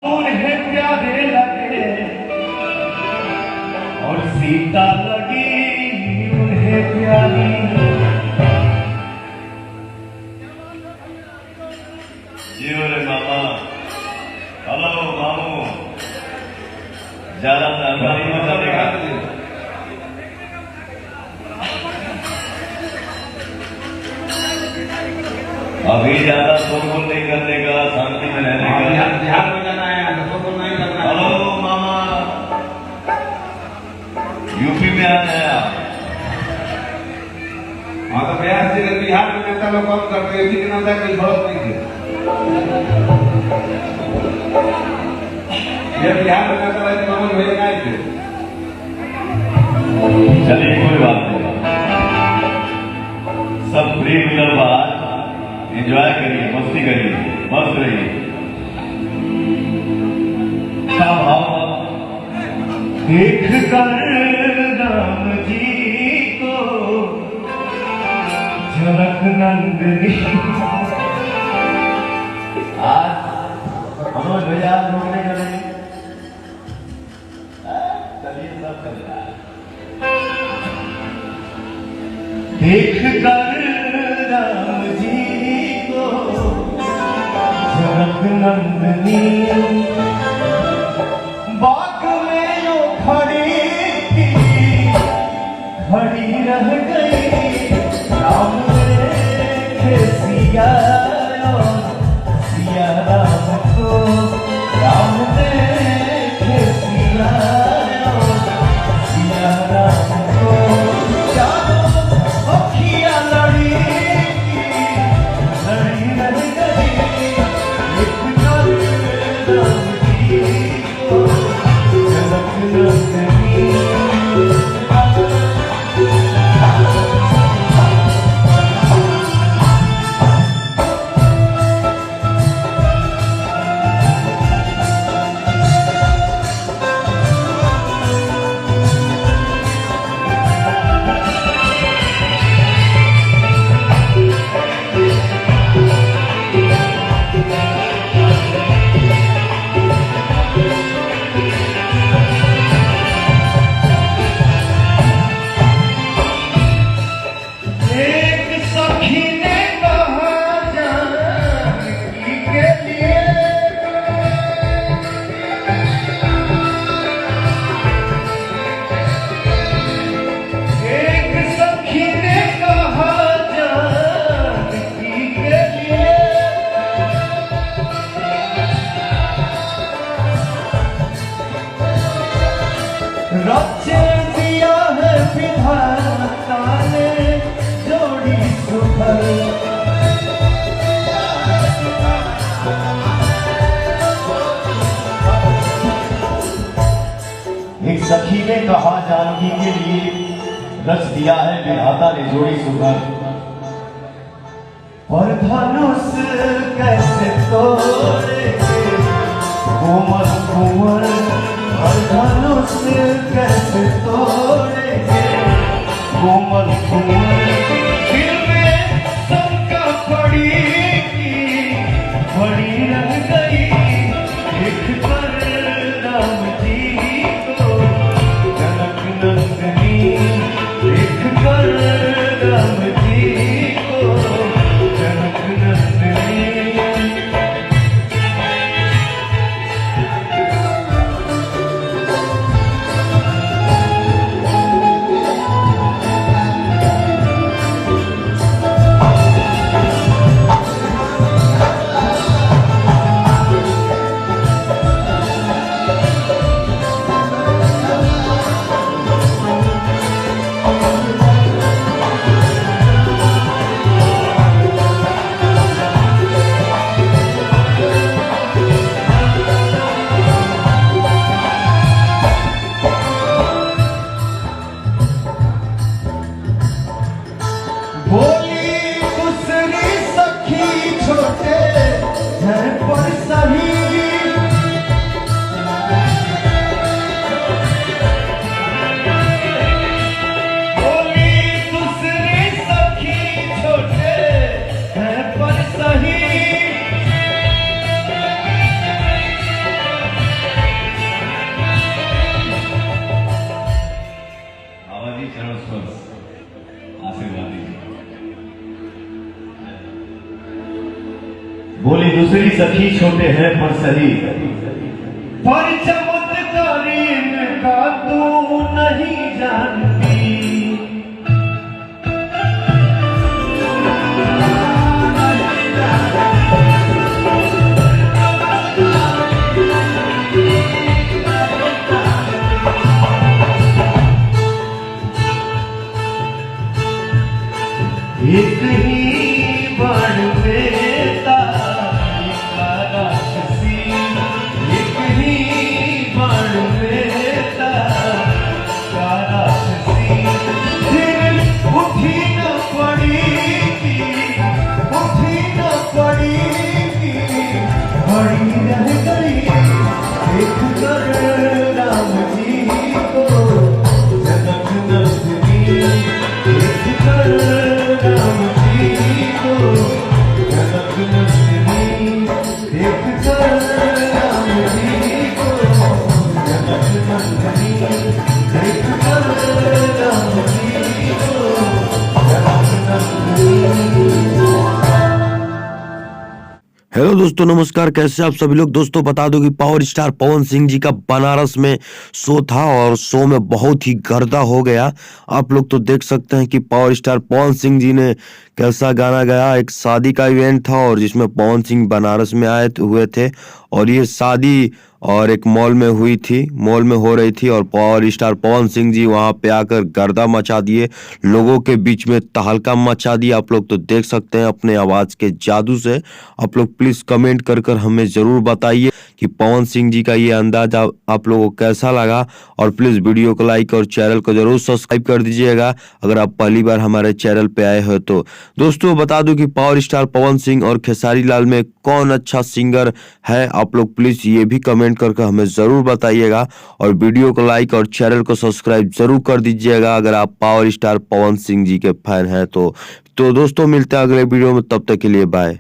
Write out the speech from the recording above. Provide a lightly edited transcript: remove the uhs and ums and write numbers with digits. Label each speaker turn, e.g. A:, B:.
A: उन्हें प्यारे लगे और सीता लगी उन्हें प्यारी। जियो रे मामा, हेलो मामू, ज्यादा जानकारी मत देगा। अभी ज्यादा शोरगुल नहीं करने का, शांति में रहने का।
B: बिहार में जाना है, शोरगुल नहीं करना है।
A: हेलो मामा, यूपी में आ गए आप?
B: हाँ तो प्रयास से बिहार में नेता लोग कम करते हैं, लेकिन अंदर कोई बहुत नहीं थे। ये बिहार में नेता रहे मामूल हुए नहीं थे।
A: चलिए कोई बात नहीं, सब फ्री मिलर बात, एंजॉय करिए, मस्ती करिए, मस्त रहिए। क्या भाव? देख कर राम जी को जनक नंदनी। आज मनोज भैया रोकने का नहीं, चलिए सब चल रहा है। देख कर राम जी को जनक नंदनी, बाग में जो खड़ी थी खड़ी रह गई। राम देखे सिया सिया राम को, राम देखे सिया सिया राम को। एक सखी ने कहा जानकी के लिए, रच दिया है विधाता ने जोड़ी सुगर। पर धनुष कैसे तोड़ेंगे कोमल कुंवर, पर धनुष कैसे तोड़ेंगे कोमल कुंवर। दिल में शंका पड़ी पड़ी रह गई। देख कर राम जी को जनक नंदनी, देख कर राम जी को जनक नंदनी। सखी छोटे हैं पर सही, पर चमत्कारी इनका तू नहीं जानती। एक ही बाण में तारी का राक्षसी, एक ही बाण में तारी का राक्षसी। फिर उठी न पड़ी की, उठी न पड़ी की, बड़ी रह गई देख कर राम जी को जनक नंदिनी, देख कर राम जी को जनक नंदिनी, देख कर राम जी को जनक नंदिनी, देख कर राम जी को जनक नंदिनी।
C: हेलो दोस्तों, नमस्कार। कैसे आप सभी लोग। दोस्तों बता दो कि पावर स्टार पवन सिंह जी का बनारस में शो था और शो में बहुत ही गर्दा हो गया। आप लोग तो देख सकते हैं कि पावर स्टार पवन सिंह जी ने कैसा गाना गाया। एक शादी का इवेंट था और जिसमें पवन सिंह बनारस में आए हुए थे और ये शादी और एक मॉल में हुई थी, मॉल में हो रही थी और पावर स्टार पवन सिंह जी वहां पे आकर गर्दा मचा दिए, लोगों के बीच में तहलका मचा दिया। आप लोग तो देख सकते हैं अपने आवाज के जादू से। आप लोग प्लीज कमेंट कर हमें जरूर बताइए कि पवन सिंह जी का ये अंदाज आप लोगों को कैसा लगा। और प्लीज वीडियो को लाइक और चैनल को जरूर सब्सक्राइब कर दीजिएगा अगर आप पहली बार हमारे चैनल पे आए हो तो। दोस्तों बता दूं कि पावर स्टार पवन सिंह और खेसारी लाल में कौन अच्छा सिंगर है, आप लोग प्लीज ये भी कमेंट करके हमें जरूर बताइएगा। और वीडियो को लाइक और चैनल को सब्सक्राइब जरूर कर दीजिएगा अगर आप पावर स्टार पवन सिंह जी के फैन हैं तो। दोस्तों मिलते हैं अगले वीडियो में, तब तक के लिए बाय।